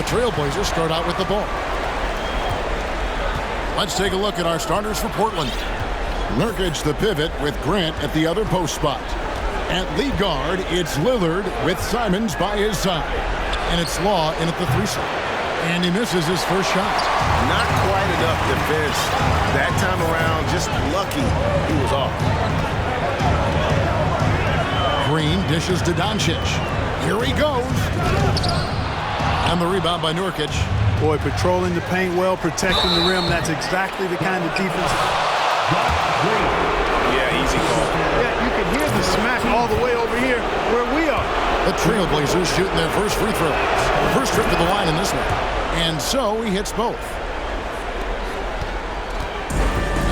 the Trailblazers start out with the ball. Let's take a look at our starters for Portland. Nurkic the pivot with Grant at the other post spot. At lead guard, it's Lillard with Simons by his side. And it's Law in at the 3 slot. And he misses his first shot. Not quite enough defense. That time around, just lucky he was off. Green dishes to Doncic. Here he goes. And the rebound by Nurkic. Boy, patrolling the paint well, protecting the rim. That's exactly the kind of defense. Yeah, easy call. Yeah, you can hear the smack all the way over here where we are. The Trailblazers shooting their first free throws. First trip to the line in this one. And so he hits both.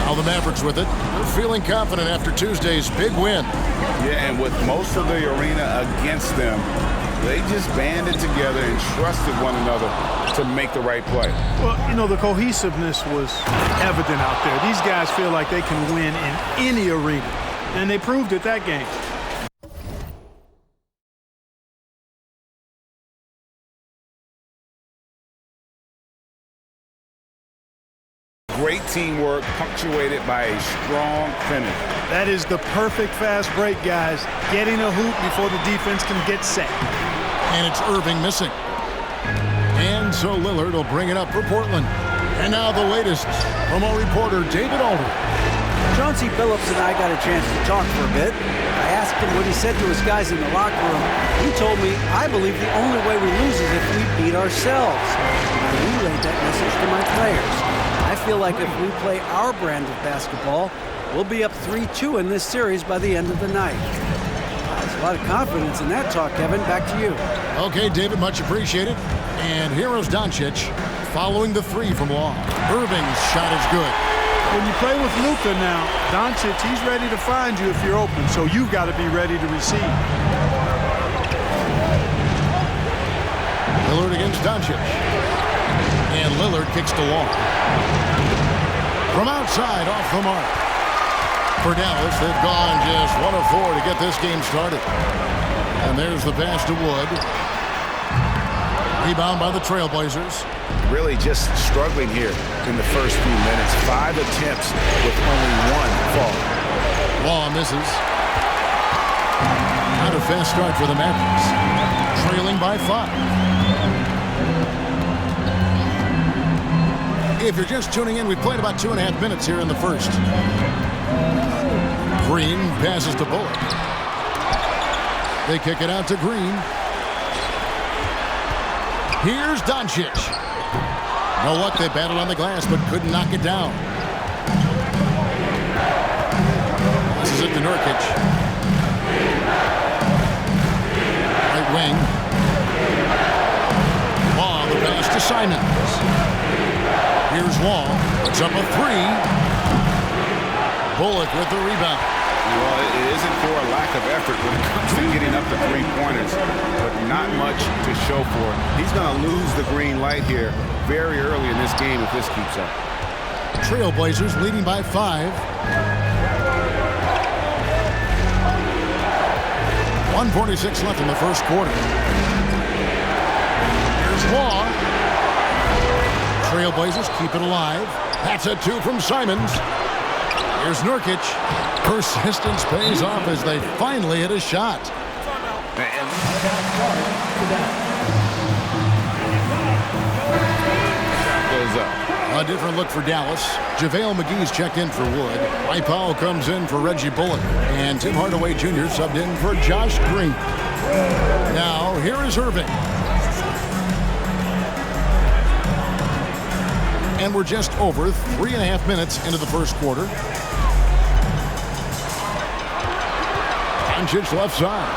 Now the Mavericks with it. They're feeling confident after Tuesday's big win. Yeah, and with most of the arena against them, they just banded together and trusted one another to make the right play. Well, you know, the cohesiveness was evident out there. These guys feel like they can win in any arena, and they proved it that game. Great teamwork punctuated by a strong finish. That is the perfect fast break, guys. Getting a hoop before the defense can get set. And it's Irving missing. And so Lillard will bring it up for Portland. And now the latest from our reporter, David Aldridge. Chauncey Billups and I got a chance to talk for a bit. I asked him what he said to his guys in the locker room. He told me, I believe the only way we lose is if we beat ourselves. And I relayed that message to my players. I feel like if we play our brand of basketball, we'll be up 3-2 in this series by the end of the night. There's a lot of confidence in that talk, Kevin. Back to you. Okay, David, much appreciated. And here is Doncic following the 3 from Law. Irving's shot is good. When you play with Luka now, Doncic, he's ready to find you if you're open, so you've got to be ready to receive. Lillard against Doncic. And Lillard kicks to Law. From outside, off the mark. For Dallas, they've gone just 1 of 4 to get this game started. And there's the pass to Wood. Rebound by the Trailblazers. Really just struggling here in the first few minutes. 5 attempts with only 1 fall. Law misses. Not a fast start for the Mavericks. Trailing by 5. If you're just tuning in, we've played about 2.5 minutes here in the first. Green passes to Bullock. They kick it out to Green. Here's Doncic. No luck, they battled on the glass, but couldn't knock it down. This is it to Nurkic. Right wing. Law, the pass to Simons. Here's Law. Puts up a 3. Bullock with the rebound. Well, it isn't for a lack of effort when it comes to getting up the 3-pointers, but not much to show for it. He's going to lose the green light here very early in this game if this keeps up. Trailblazers leading by 5. 1:46 left in the first quarter. Here's Law. Trailblazers keep it alive. That's a 2 from Simons. Here's Nurkic. Persistence pays off as they finally hit a shot. Goes up. A different look for Dallas. JaVale McGee's checked in for Wood. Dwight Powell comes in for Reggie Bullock. And Tim Hardaway Jr. subbed in for Josh Green. Now, here is Irving. And we're just over 3.5 minutes into the first quarter. Doncic left side.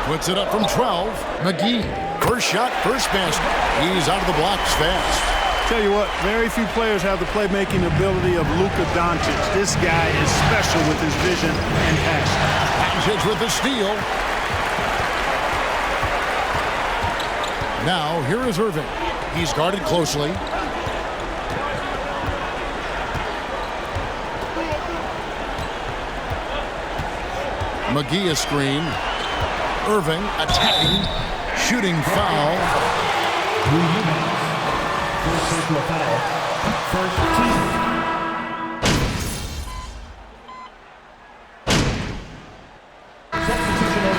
Puts it up from 12. McGee. First shot, first basket. He's out of the blocks fast. Tell you what, very few players have the playmaking ability of Luka Doncic. This guy is special with his vision and passion. Doncic with the steal. Now, here is Irving. He's guarded closely. McGee a screen. Irving attacking. Shooting foul. Into a foul. First team. Substitution on 4.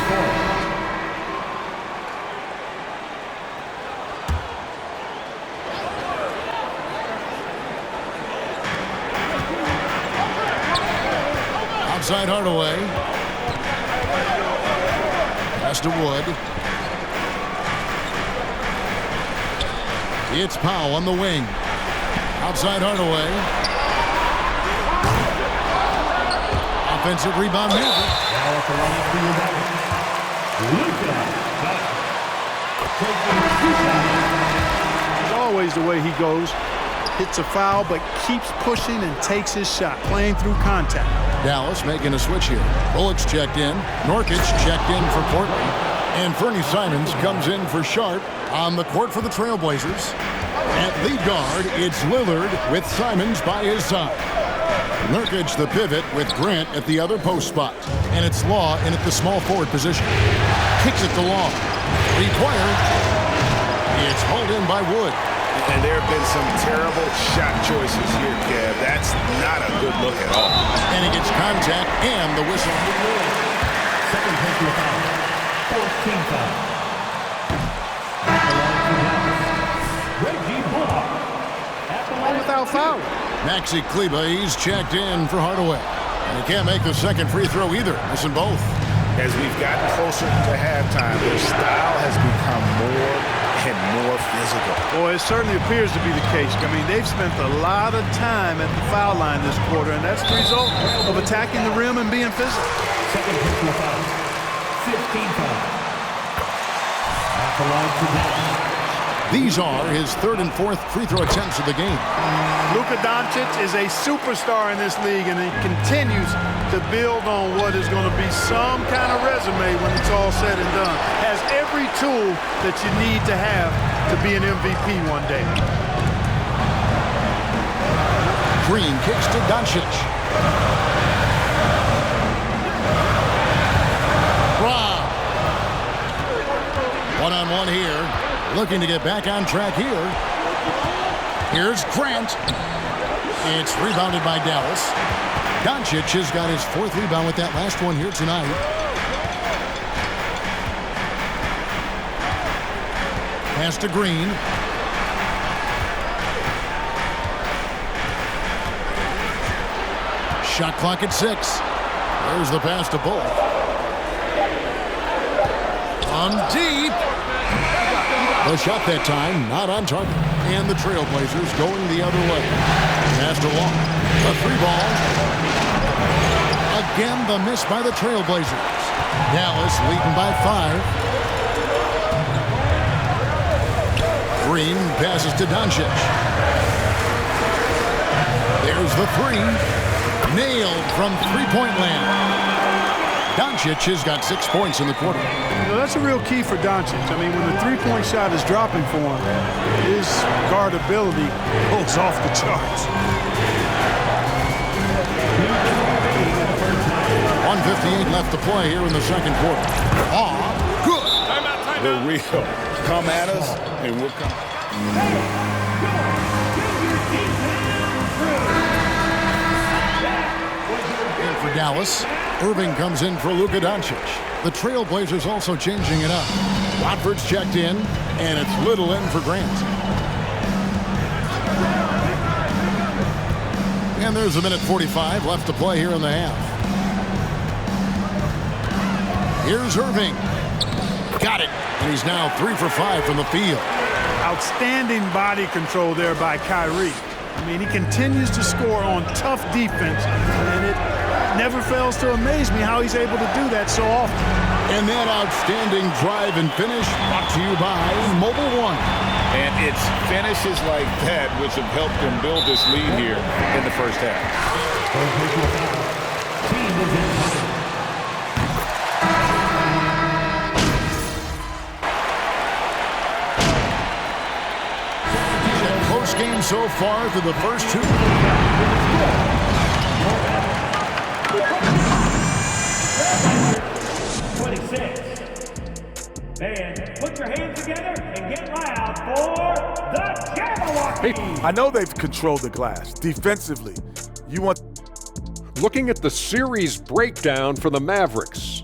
Outside Hardaway. Pass to Wood. It's Powell on the wing. Outside Hardaway. Offensive rebound Magic. Now at the line for your back. Luka. It's always the way he goes. Hits a foul, but keeps pushing and takes his shot, playing through contact. Dallas making a switch here. Bullock's checked in. Nurkic checked in for Portland. And Fernie Simons comes in for Sharp on the court for the Trailblazers. At lead guard, it's Lillard with Simons by his side. Nurkic the pivot with Grant at the other post spot. And it's Law in at the small forward position. Kicks it to Law. Required. It's hauled in by Wood. And there have been some terrible shot choices here, Kev. That's not a good look at all. And he gets contact and the whistle. Second personal foul. Fourth team foul. Reggie Bullock. At the line Without foul. Maxi Kleba, he's checked in for Hardaway. And he can't make the second free throw either. Missing both. As we've gotten closer to halftime, their style has become more and more physical. Boy, it certainly appears to be the case. I mean, they've spent a lot of time at the foul line this quarter, and that's the result of attacking the rim and being physical. Second personal foul. 15 foul. At the line for Dallas. These are his third and fourth free throw attempts of the game. Luka Doncic is a superstar in this league, and he continues to build on what is going to be some kind of resume when it's all said and done. Has every tool that you need to have to be an MVP one day. Green kicks to Doncic. Rob. One-on-one here. Looking to get back on track here. Here's Grant. It's rebounded by Dallas. Doncic has got his fourth rebound with that last one here tonight. Pass to Green. Shot clock at 6. There's the pass to Bullock. On deep. The shot that time, not on target. And the Trailblazers going the other way. Pass to Law. The three ball. Again, the miss by the Trailblazers. Dallas leading by 5. Green passes to Doncic. There's the three. Nailed from three-point land. Doncic has got 6 points in the quarter. You know, that's a real key for Doncic. I mean, when the three-point shot is dropping for him, his guardability goes off the charts. 1:58 left to play here in the second quarter. Oh, good. The real come at us, and we'll come. In for Dallas. Irving comes in for Luka Doncic. The Trailblazers also changing it up. Watford's checked in, and it's Little in for Grant. And there's a minute 45 left to play here in the half. Here's Irving. Got it. And he's now 3 for 5 from the field. Outstanding body control there by Kyrie. I mean, he continues to score on tough defense, and it never fails to amaze me how he's able to do that so often. And that outstanding drive and finish brought to you by Mobile One. And it's finishes like that which have helped them build this lead here in the first half. Team is in time. Close game so far through the first two. And put your hands together and get loud for the Jabberwocky. I know they've controlled the glass defensively. You want... Looking at the series breakdown for the Mavericks,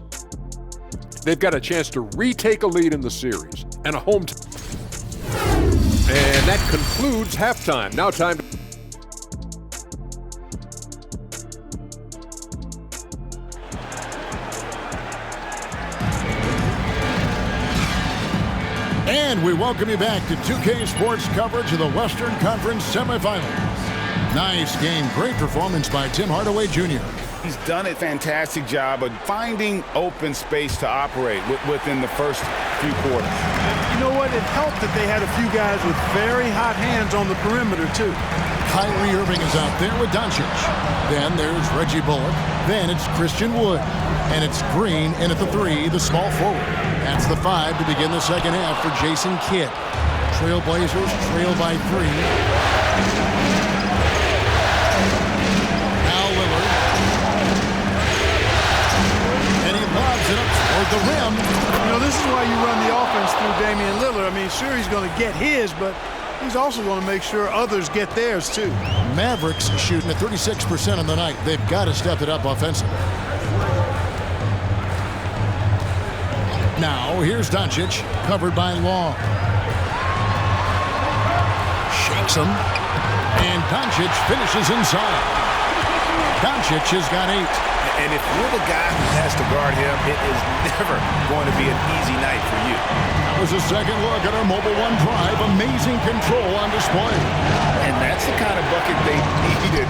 they've got a chance to retake a lead in the series and a home. And that concludes halftime. Now time. And we welcome you back to 2K Sports coverage of the Western Conference semifinals. Nice game. Great performance by Tim Hardaway Jr. He's done a fantastic job of finding open space to operate within the first few quarters. You know what? It helped that they had a few guys with very hot hands on the perimeter, too. Kyrie Irving is out there with Doncic. Then there's Reggie Bullock. Then it's Christian Wood. And it's Green in at the 3, the small forward. That's the 5 to begin the second half for Jason Kidd. Trailblazers trail by 3. It up toward the rim. You know, this is why you run the offense through Damian Lillard. I mean, sure, he's going to get his, but he's also going to make sure others get theirs, too. Mavericks shooting at 36% on the night. They've got to step it up offensively. Now, here's Doncic, covered by Long. Shakes him, and Doncic finishes inside. Doncic has got 8. And if you're the guy who has to guard him, it is never going to be an easy night for you. That was a second look at our Mobile One drive. Amazing control on display. And that's the kind of bucket they needed.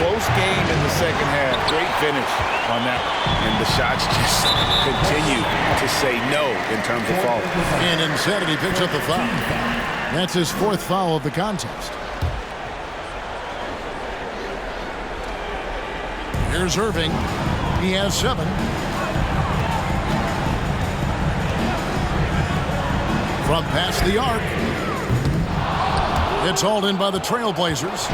Close game in the second half. Great finish on that one. And the shots just continue to say no in terms of falling. And Insanity picks up the foul. That's his 4th foul of the contest. Here's Irving. He has 7. From past the arc. It's hauled in by the Trailblazers.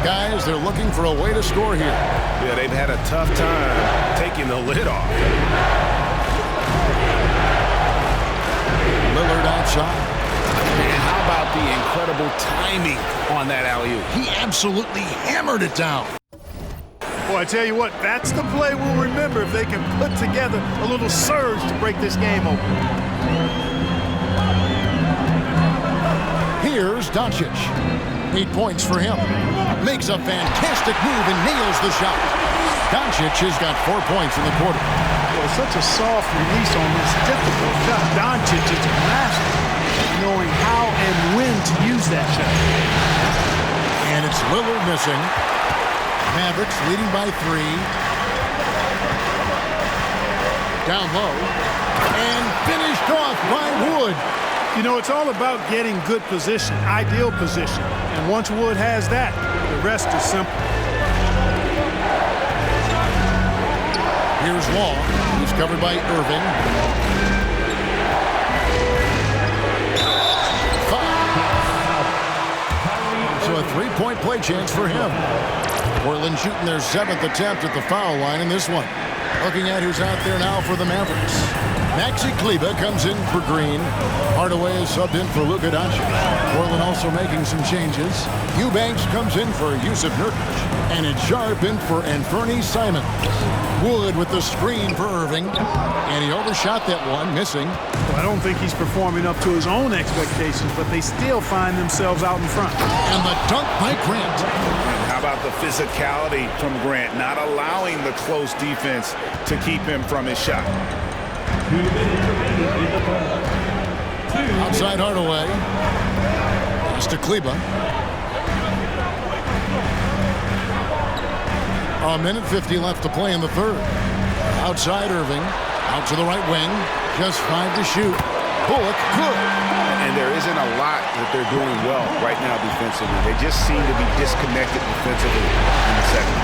Guys, they're looking for a way to score here. Yeah, they've had a tough time taking the lid off. Lillard outside. And how about the incredible timing on that alley-oop? He absolutely hammered it down. Boy, I tell you what, that's the play we'll remember if they can put together a little surge to break this game open. Here's Doncic. 8 points for him. Makes a fantastic move and nails the shot. Doncic has got 4 points in the quarter. Well, such a soft release on this difficult shot. Doncic is a master at knowing how and when to use that shot. And it's Lillard missing. Mavericks leading by 3. Down low. And finished off by Wood. You know, it's all about getting good position, ideal position. And once Wood has that, the rest is simple. Here's Long. He's covered by Irving. 5. So a 3-point play chance for him. Portland shooting their 7th attempt at the foul line in this one. Looking at who's out there now for the Mavericks. Maxi Kleber comes in for Green. Hardaway is subbed in for Luka Doncic. Portland also making some changes. Eubanks comes in for Yusuf Nurkic. And it's Sharp in for Anthony Simons. Wood with the screen for Irving. And he overshot that one, missing. Well, I don't think he's performing up to his own expectations, but they still find themselves out in front. And the dunk by Grant. How about the physicality from Grant, not allowing the close defense to keep him from his shot. Outside Hardaway. Pass to Kleber. A minute 50 left to play in the third. Outside Irving. Out to the right wing. Just 5 to shoot. Bullock good. And there isn't a lot that they're doing well right now defensively. They just seem to be disconnected defensively in the second.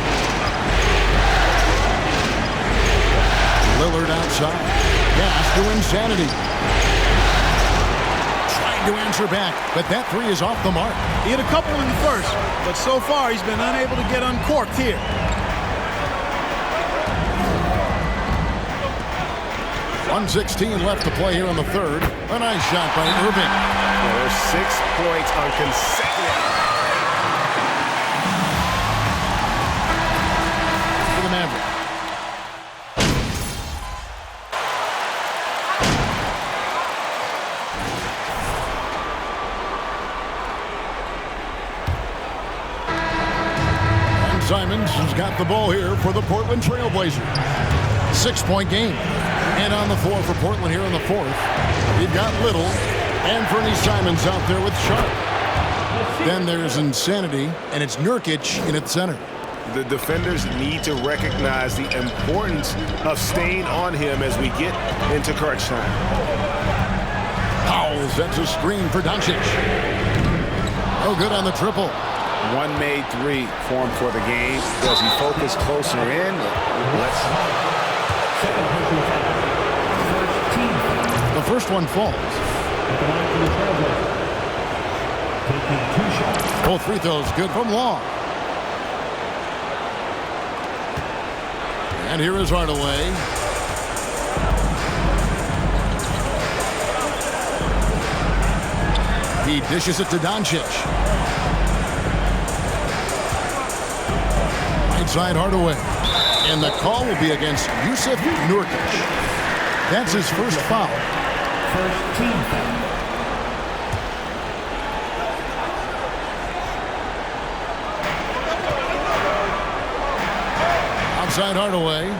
Lillard outside. Pass to Insanity. Trying to answer back, but that 3 is off the mark. He hit a couple in the first, but so far he's been unable to get uncorked here. 1:16 left to play here in the third. A nice shot by Irving. Well, there's 6 points on consecutive. For the Mavericks. And Simons has got the ball here for the Portland Trailblazers. 6-point game. And on the floor for Portland here in the fourth, we've got Little and Fernie Simons out there with Sharp. Then there's Insanity, and it's Nurkic in its center. The defenders need to recognize the importance of staying on him as we get into crunch time. Powell sets a screen for Doncic. Oh, good on the triple. One made three for him for the game. Does he focus closer in? The first one falls. Both free throws good from Long. And here is Hardaway. He dishes it to Doncic. Right side Hardaway. And the call will be against Jusuf Nurkic. That's his first foul. First team foul. Outside Hardaway.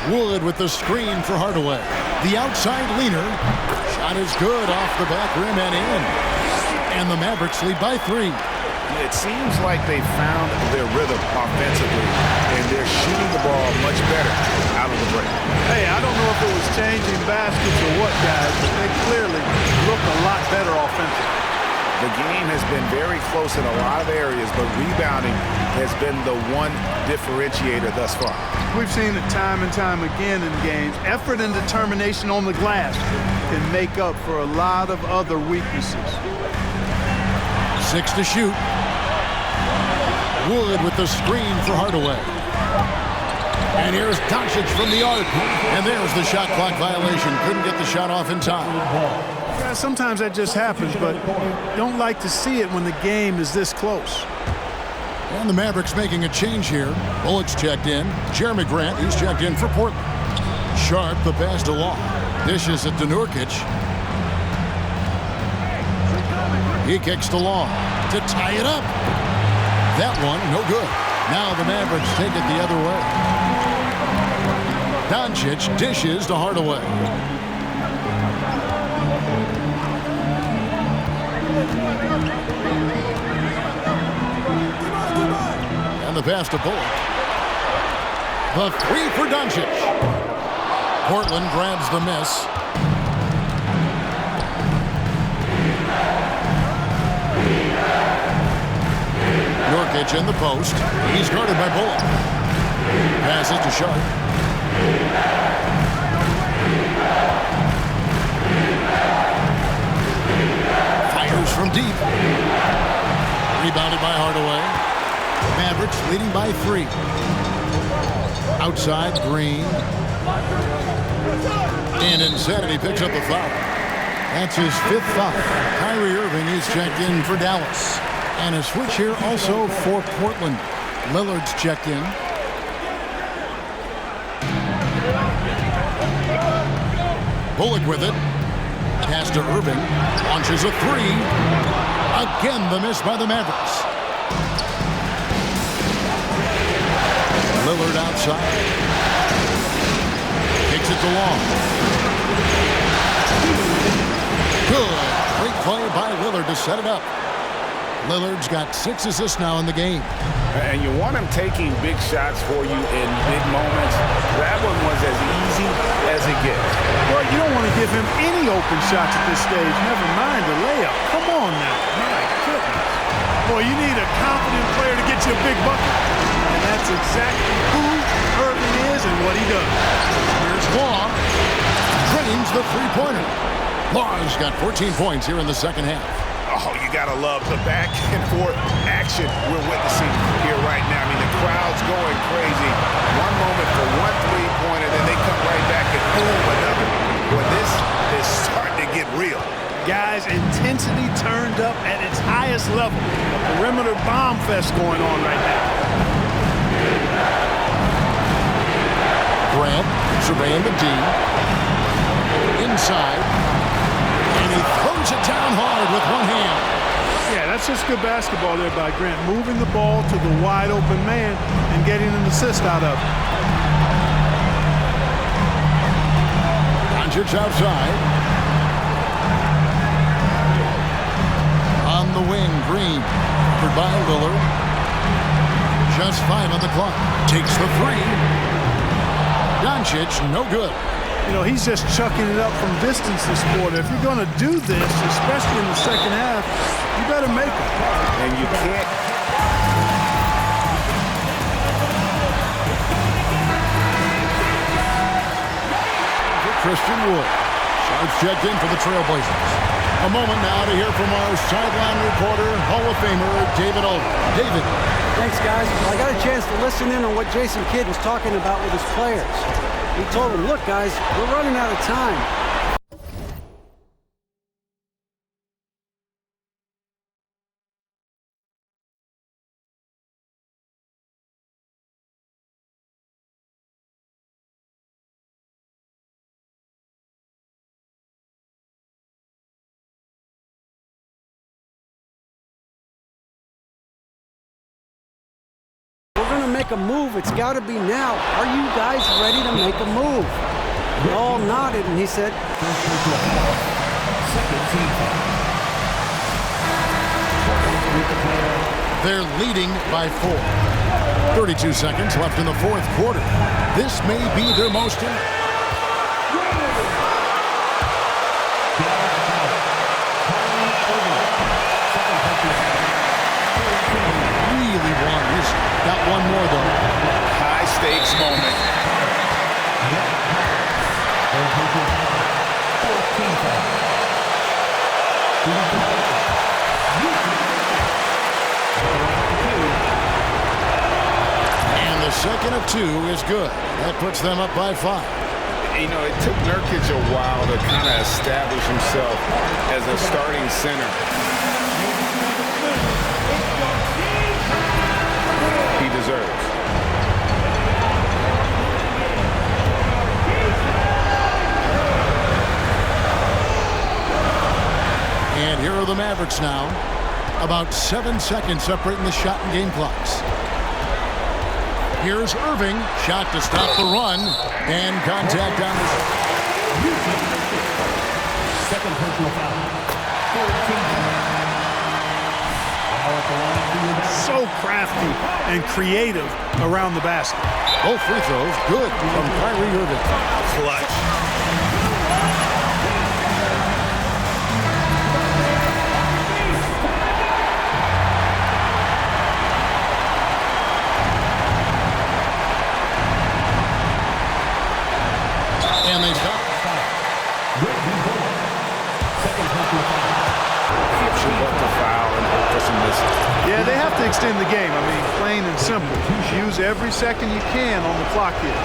Wood with the screen for Hardaway. The outside leaner. Shot is good off the back rim and in. And the Mavericks lead by 3. It seems like they found their rhythm offensively, and they're shooting the ball much better out of the break. Hey, I don't know if it was changing baskets or what, guys, but they clearly look a lot better offensively. The game has been very close in a lot of areas, but rebounding has been the one differentiator thus far. We've seen it time and time again in games. Effort and determination on the glass can make up for a lot of other weaknesses. 6 to shoot. Wood with the screen for Hardaway. And here's Doncic from the arc. And there's the shot clock violation. Couldn't get the shot off in time. Guys, sometimes that just happens, but don't like to see it when the game is this close. And the Mavericks making a change here. Bullock's checked in. Jeremy Grant, he's checked in for Portland. Sharp, the pass to Long. Dishes it to Nurkic. He kicks to Long to tie it up. That one, no good. Now the Mavericks take it the other way. Doncic dishes to Hardaway. And the pass to Bullock. The three for Doncic. Portland grabs the miss. Nurkic in the post. He's guarded by Bullock. Passes to Sharp. Fires from deep. Rebounded by Hardaway. Mavericks leading by 3. Outside, Green. And Insanity picks up the foul. That's his 5th foul. Kyrie Irving is checked in for Dallas. And a switch here also for Portland. Lillard's checked in. Bullock with it. Pass to Irving. Launches a 3. Again, the miss by the Mavericks. Lillard outside. Kicks it to Long. Good. Great play by Lillard to set it up. Lillard's got 6 assists now in the game. And you want him taking big shots for you in big moments. That one was as easy as it gets. Well, you don't want to give him any open shots at this stage, never mind the layup. Come on now. My goodness. Boy, you need a confident player to get you a big bucket. And that's exactly who Irving is and what he does. Here's Law. Drains the three-pointer. Law's got 14 points here in the second half. Oh, you gotta love the back and forth action we're witnessing here right now. I mean, the crowd's going crazy. One moment for one three-pointer, then they come right back and boom, another. Boy, intensity turned up at its highest level. A perimeter bomb fest going on right now. Grant surveying the D. Inside. And he throws it down hard with one hand. Yeah, that's just good basketball there by Grant. Moving the ball to the wide open man and getting an assist out of it. Doncic outside. On the wing, Green. Covered by Lillard. Just 5 on the clock. Takes the 3. Doncic, no good. You know, he's just chucking it up from distance this quarter. If you're going to do this, especially in the second half, you better make it. And you can't. Christian Wood. Sharps checked in for the Trailblazers. A moment now to hear from our sideline reporter, Hall of Famer David Aldridge. David. Thanks, guys. Well, I got a chance to listen in on what Jason Kidd was talking about with his players. He told them, look, guys, we're running out of time. Make a move. It's got to be now. Are you guys ready to make a move? We all nodded, and he said, they're leading by 4. 32 seconds left in the fourth quarter. This may be their most got one more, though. High stakes moment. And the second of 2 is good. That puts them up by 5. You know, it took Nurkic a while to kind of establish himself as a starting center. He deserves. And here are the Mavericks now. About 7 seconds separating the shot and game clocks. Here's Irving. Shot to stop the run. And contact on the... Second personal foul. 14. So crafty and creative around the basket. Both free throws good from Kyrie Irving. Clutch. And they stop. Yeah, they have to extend the game. I mean, plain and simple. Use every second you can on the clock here.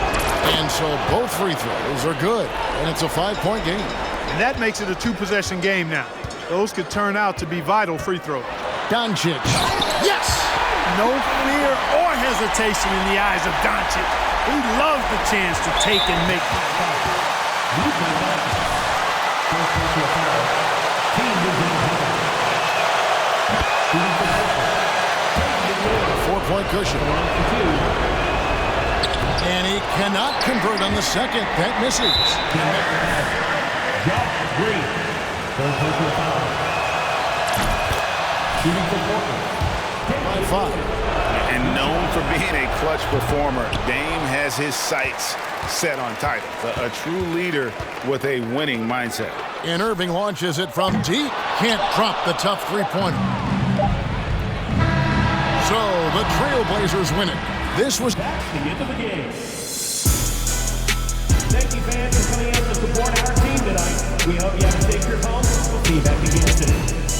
And so both free throws are good. And it's a 5-point game. And that makes it a 2-possession game now. Those could turn out to be vital free throws. Doncic. Yes! No fear or hesitation in the eyes of Doncic. He loves the chance to take and make. 4-point cushion. And he cannot convert on the second. That misses. By 5. And known for being a clutch performer, Dame has his sights set on titles. A true leader with a winning mindset. And Irving launches it from deep. Can't drop the tough 3-pointer. So the Trailblazers win it. This was That's the end of the game. Thank you, fans, for coming out to support our team tonight. We hope you have a safe trip home. We'll see you back again soon.